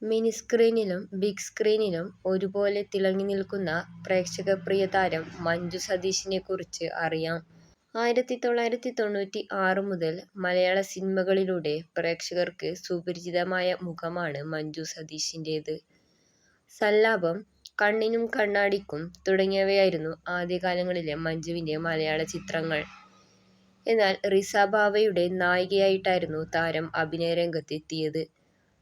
Mini സ്ക്രീനിലും big സ്ക്രീനിലും ഒരുപോലെ തിളങ്ങി നിൽക്കുന്ന പ്രേക്ഷകപ്രിയ താരം മഞ്ജു സതീശിനെക്കുറിച്ച് അറിയാം. 1996 മുതൽ മലയാള സിനിമകളിലൂടെ പ്രേക്ഷകർക്ക് സുപരിചിതമായ മുഖമാണ് മഞ്ജു സതീശിന്റേത്. സല്ലാപം, കണ്ണിനും കണ്ണാടിക്കും തുടങ്ങിയവയായിരുന്നു ആദ്യകാലങ്ങളിലെ മഞ്ജുവിന്റെ മലയാള ചിത്രങ്ങൾ. എന്നാൽ റിസ ബാവയുടെ നായികയായിട്ടായിരുന്നു താരം അഭിനയ രംഗത്ത് എത്തിയത്.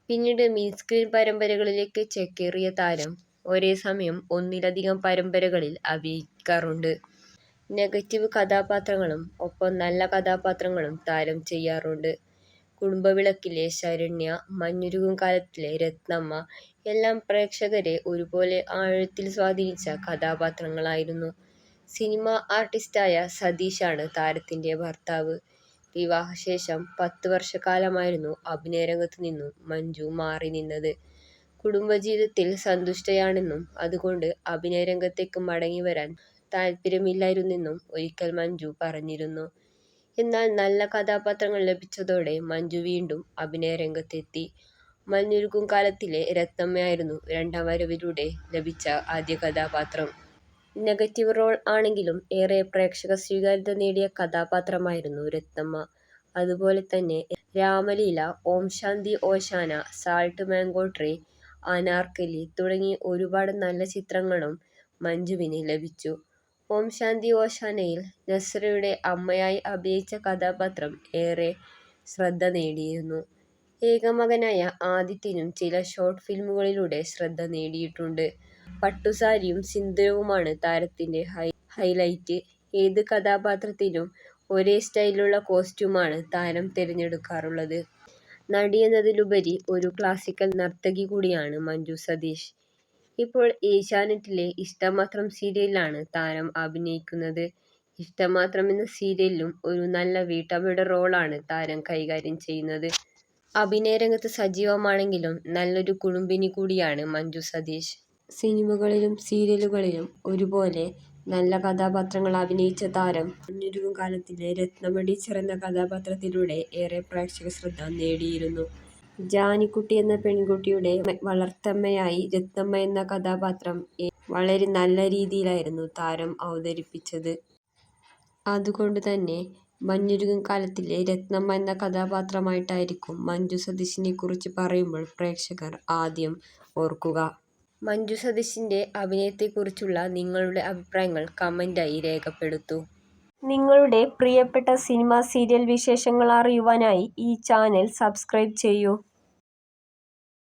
പിന്നീട് മിനി സ്ക്രീൻ പരമ്പരകളിലേക്ക് ചേക്കേറിയ താരം ഒരേ സമയം ഒന്നിലധികം പരമ്പരകളിൽ അഭിനയിക്കാറുണ്ട്. നെഗറ്റീവ് കഥാപാത്രങ്ങളും ഒപ്പം നല്ല കഥാപാത്രങ്ങളും താരം ചെയ്യാറുണ്ട്. കുടുംബവിളക്കിലെ ശരണ്യ, മഞ്ഞുരുകും കാലത്തിലെ രത്നമ്മ എല്ലാം പ്രേക്ഷകരെ ഒരുപോലെ ആഴത്തിൽ സ്വാധീനിച്ച കഥാപാത്രങ്ങളായിരുന്നു. സിനിമാ ആർട്ടിസ്റ്റായ സതീശാണ് താരത്തിന്റെ ഭർത്താവ്. വിവാഹശേഷം 10 വർഷക്കാലമായിരുന്നു അഭിനയരംഗത്തു നിന്നും മഞ്ജു മാറി നിന്നത്. കുടുംബജീവിതത്തിൽ സന്തുഷ്ടയാണെന്നും അതുകൊണ്ട് അഭിനയരംഗത്തേക്ക് മടങ്ങിവരാൻ താൽപര്യമില്ലായിരുന്നെന്നും ഒരിക്കൽ മഞ്ജു പറഞ്ഞിരുന്നു. എന്നാൽ നല്ല കഥാപാത്രങ്ങൾ ലഭിച്ചതോടെ മഞ്ജു വീണ്ടും അഭിനയരംഗത്തെത്തി. മഞ്ഞുരുകും കാലത്തിലെ രത്നമ്മയായിരുന്നു രണ്ടാം വരവിലൂടെ ലഭിച്ച ആദ്യ കഥാപാത്രം. നെഗറ്റീവ് റോൾ ആണെങ്കിലും ഏറെ പ്രേക്ഷക സ്വീകാര്യത നേടിയ കഥാപാത്രമായിരുന്നു രത്നമ്മ. അതുപോലെ തന്നെ രാമലീല, ഓം ശാന്തി ഓശാന, സാൾട്ട് മാംഗോ ട്രീ, അനാർക്കലി തുടങ്ങി ഒരുപാട് നല്ല ചിത്രങ്ങളും മഞ്ജുവിന് ലഭിച്ചു. ഓം ശാന്തി ഓശാനയിൽ നസ്രയുടെ അമ്മയായി അഭിനയിച്ച കഥാപാത്രം ഏറെ ശ്രദ്ധ നേടിയിരുന്നു. ഏകമകനായ ആദിത്യനും ചില ഷോർട്ട് ഫിലിമുകളിലൂടെ ശ്രദ്ധ നേടിയിട്ടുണ്ട്. പട്ടുസാരിയും സിന്ദൂരവുമാണ് താരത്തിന്റെ ഹൈലൈറ്റ്. ഏത് കഥാപാത്രത്തിനും ഒരേ സ്റ്റൈലിലുള്ള കോസ്റ്റ്യൂമാണ് താരം തിരഞ്ഞെടുക്കാറുള്ളത്. നടിയെന്നതിലുപരി ഒരു ക്ലാസിക്കൽ നർത്തകി കൂടിയാണ് മഞ്ജു സതീശ്. ഇപ്പോൾ ഏഷ്യാനെറ്റിലെ ഇഷ്ടമാത്രം സീരിയലിലാണ് താരം അഭിനയിക്കുന്നത്. ഇഷ്ടമാത്രം എന്ന സീരിയലിലും ഒരു നല്ല വീട്ടമ്മയുടെ റോളാണ് താരം കൈകാര്യം ചെയ്യുന്നത്. അഭിനയരംഗത്ത് സജീവമാണെങ്കിലും നല്ലൊരു കുടുംബിനി കൂടിയാണ് മഞ്ജു സതീശ്. സിനിമകളിലും സീരിയലുകളിലും ഒരുപോലെ നല്ല കഥാപാത്രങ്ങൾ അഭിനയിച്ച താരം മഞ്ഞുരുകും കാലത്തിലെ രത്നമ്മ ടീച്ചർ എന്ന കഥാപാത്രത്തിലൂടെ ഏറെ പ്രേക്ഷക ശ്രദ്ധ നേടിയിരുന്നു. ജാനിക്കുട്ടി എന്ന പെൺകുട്ടിയുടെ വളർത്തമ്മയായി രത്നമ്മ എന്ന കഥാപാത്രം വളരെ നല്ല രീതിയിലായിരുന്നു താരം അവതരിപ്പിച്ചത്. അതുകൊണ്ട് തന്നെ മഞ്ഞുരുകും കാലത്തിലെ രത്നമ്മ എന്ന കഥാപാത്രമായിട്ടായിരിക്കും മഞ്ജു സതീശിനെക്കുറിച്ച് പറയുമ്പോൾ പ്രേക്ഷകർ ആദ്യം ഓർക്കുക. മഞ്ജു സതീശിന്റെ അഭിനയത്തെക്കുറിച്ചുള്ള നിങ്ങളുടെ അഭിപ്രായങ്ങൾ കമന്റായി രേഖപ്പെടുത്തൂ. നിങ്ങളുടെ പ്രിയപ്പെട്ട സിനിമ, സീരിയൽ വിശേഷങ്ങൾ അറിയുവാനായി ഈ ചാനൽ സബ്സ്ക്രൈബ് ചെയ്യൂ.